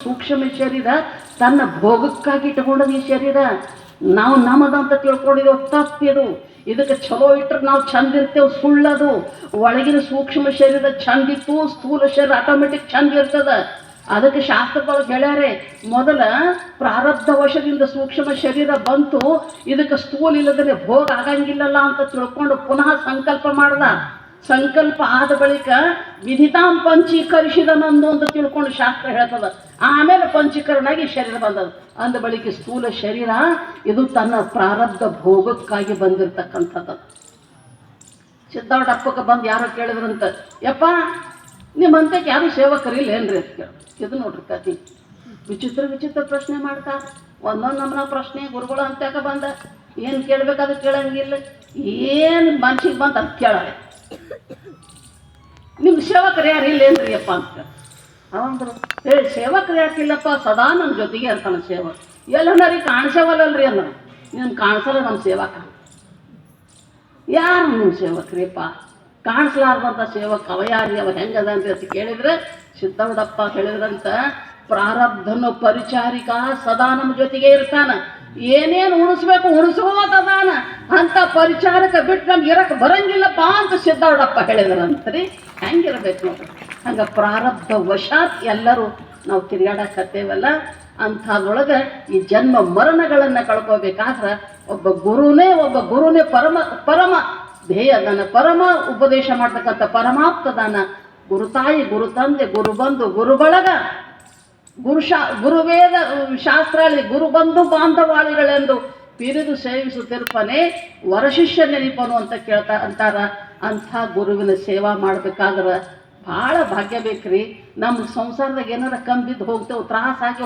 ಸೂಕ್ಷ್ಮ ಶರೀರ ತನ್ನ ಭೋಗಕ್ಕಾಗಿ ಇಟ್ಕೊಂಡದ ಈ ಶರೀರ. ನಾವು ನಮ್ಮದಂತ ತಿಳ್ಕೊಂಡಿದ್ದೇವೆ, ತಪ್ಪಿದು. ಇದಕ್ಕೆ ಚಲೋ ಇಟ್ಟರೆ ನಾವು ಚಂದ ಇರ್ತೇವೆ, ಸುಳ್ಳದು. ಒಳಗಿನ ಸೂಕ್ಷ್ಮ ಶರೀರ ಚಂದಿತ್ತು, ಸ್ಥೂಲ ಶರೀರ ಆಟೋಮೆಟಿಕ್ ಚಂದ ಇರ್ತದ. ಅದಕ್ಕೆ ಶಾಸ್ತ್ರದೊಳಗೆ ಹೇಳ್ಯಾರೆ, ಮೊದಲ ಪ್ರಾರಬ್ಧ ವಶದಿಂದ ಸೂಕ್ಷ್ಮ ಶರೀರ ಬಂತು, ಇದಕ್ಕೆ ಸ್ಥೂಲ ಇಲ್ಲದ್ರೆ ಭೋಗ ಆಗಂಗಿಲ್ಲಲ್ಲ ಅಂತ ತಿಳ್ಕೊಂಡು ಪುನಃ ಸಂಕಲ್ಪ ಮಾಡ್ದ. ಸಂಕಲ್ಪ ಆದ ಬಳಿಕ ವಿಧಿತಾಂ ಪಂಚೀಕರಿಸಿದನಂದು ಅಂತ ತಿಳ್ಕೊಂಡು ಶಾಸ್ತ್ರ ಹೇಳ್ತದ. ಆಮೇಲೆ ಪಂಚೀಕರಣ ಆಗಿ ಶರೀರ ಬಂದದ. ಅಂದ ಬಳಿಕ ಸ್ಥೂಲ ಶರೀರ ಇದು ತನ್ನ ಪ್ರಾರಬ್ಧ ಭೋಗಕ್ಕಾಗಿ ಬಂದಿರತಕ್ಕಂಥದ್ದು. ಸಿದ್ಧಾರ್ಥಪ್ಪಕ್ಕೆ ಬಂದು ಯಾರೋ ಕೇಳಿದ್ರಂತ, ಯಪ್ಪ ನಿಮ್ಮಂತಕ್ಕೆ ಯಾರು ಸೇವಕರಿಲ್ಲ ಏನ್ರಿ ಅಂತ ಕೇಳ. ಇದು ನೋಡ್ರಿ ಕತಿ, ವಿಚಿತ್ರ ವಿಚಿತ್ರ ಪ್ರಶ್ನೆ ಮಾಡ್ತಾ, ಒಂದೊಂದು ನಮ್ಮನ ಪ್ರಶ್ನೆ. ಗುರುಗಳು ಅಂತ್ಯಾಕ ಬಂದ ಏನು ಕೇಳಬೇಕಾದ್ರೆ ಕೇಳಂಗಿಲ್ಲ, ಏನು ಮನ್ಸಿಗೆ ಬಂದು ಅದು ಕೇಳಾರೆ. ನಿಮ್ಮ ಸೇವಕರು ಯಾರು ಇಲ್ಲ ಏನ್ರಿ ಅಪ್ಪ ಅಂತ ಅವಂದ್ರು. ಸೇವಕರು ಯಾಕಿಲ್ಲಪ್ಪ, ಸದಾ ನಮ್ಮ ಜೊತೆಗೆ ಇರ್ತಾನೆ ಸೇವಕ. ಎಲ್ಲನರಿ ಕಾಣಿಸವಲ್ಲಲ್ರಿ ಅನ್ನ, ನೀನು ಕಾಣಿಸಲ್ಲ ನಮ್ಮ ಸೇವಕ. ಯಾರು ನಿಮ್ಮ ಸೇವಕರಿಪ್ಪ? ಕಾಣಿಸ್ಲಾರ್ದಂಥ ಸೇವಕ ಅವ ಯಾರು, ಅವ ಹೆಂಗದ ಅಂತ ಕೇಳಿದ್ರೆ ಸಿದ್ಧವಡಪ್ಪ ಹೇಳಿದ್ರಂತ, ಪ್ರಾರಬ್ಧನು ಪರಿಚಾರಿಕ ಸದಾ ನಮ್ಮ ಜೊತೆಗೆ ಇರ್ತಾನ. ಏನೇನು ಉಣಿಸ್ಬೇಕು ಉಣಿಸ್ಬೋದಾನ, ಅಂತ ಪರಿಚಾರಕ ಬಿಟ್ಟು ನಮ್ಗೆ ಇರಕ್ಕೆ ಬರಂಗಿಲ್ಲಪ್ಪ ಅಂತ ಸಿದ್ಧವಡಪ್ಪ ಹೇಳಿದ್ರಂತ್ರಿ. ಹೆಂಗಿರ್ಬೇಕು ನೋಡ್ರಿ. ಹಂಗೆ ಪ್ರಾರಬ್ಧ ವಶಾತ್ ಎಲ್ಲರೂ ನಾವು ತಿರುಗಾಡಕತ್ತೇವಲ್ಲ, ಅಂಥದ್ರೊಳಗೆ ಈ ಜನ್ಮ ಮರಣಗಳನ್ನು ಕಳ್ಕೋಬೇಕಾದ್ರೆ ಒಬ್ಬ ಗುರುನೇ ಪರಮ ಧ್ಯೇಯದಾನ, ಪರಮ ಉಪದೇಶ ಮಾಡ್ತಕ್ಕಂಥ ಪರಮಾಪ್ತದಾನ. ಗುರುತಾಯಿ, ಗುರು ತಂದೆ, ಗುರು ಬಂಧು, ಗುರು ಬಳಗ, ಗುರುವೇದ ಶಾಸ್ತ್ರಾಳಿ, ಗುರು ಬಂಧು ಬಾಂಧವಾಳಿಗಳೆಂದು ಪಿರಿದು ಸೇವಿಸುತ್ತಿರ್ಪನೆ ವರಶಿಷ್ಯ ನೆನಪನು ಅಂತ ಅಂತಾರ. ಅಂಥ ಗುರುವಿನ ಸೇವಾ ಮಾಡ್ಬೇಕಾದ್ರೆ ಭಾಳ ಭಾಗ್ಯ ಬೇಕ್ರಿ. ನಮ್ಮ ಸಂಸಾರದಾಗ ಏನಾರ ಕಂಬಿದ್ದು ಹೋಗ್ತೇವೆ, ತ್ರಾಸಾಗಿ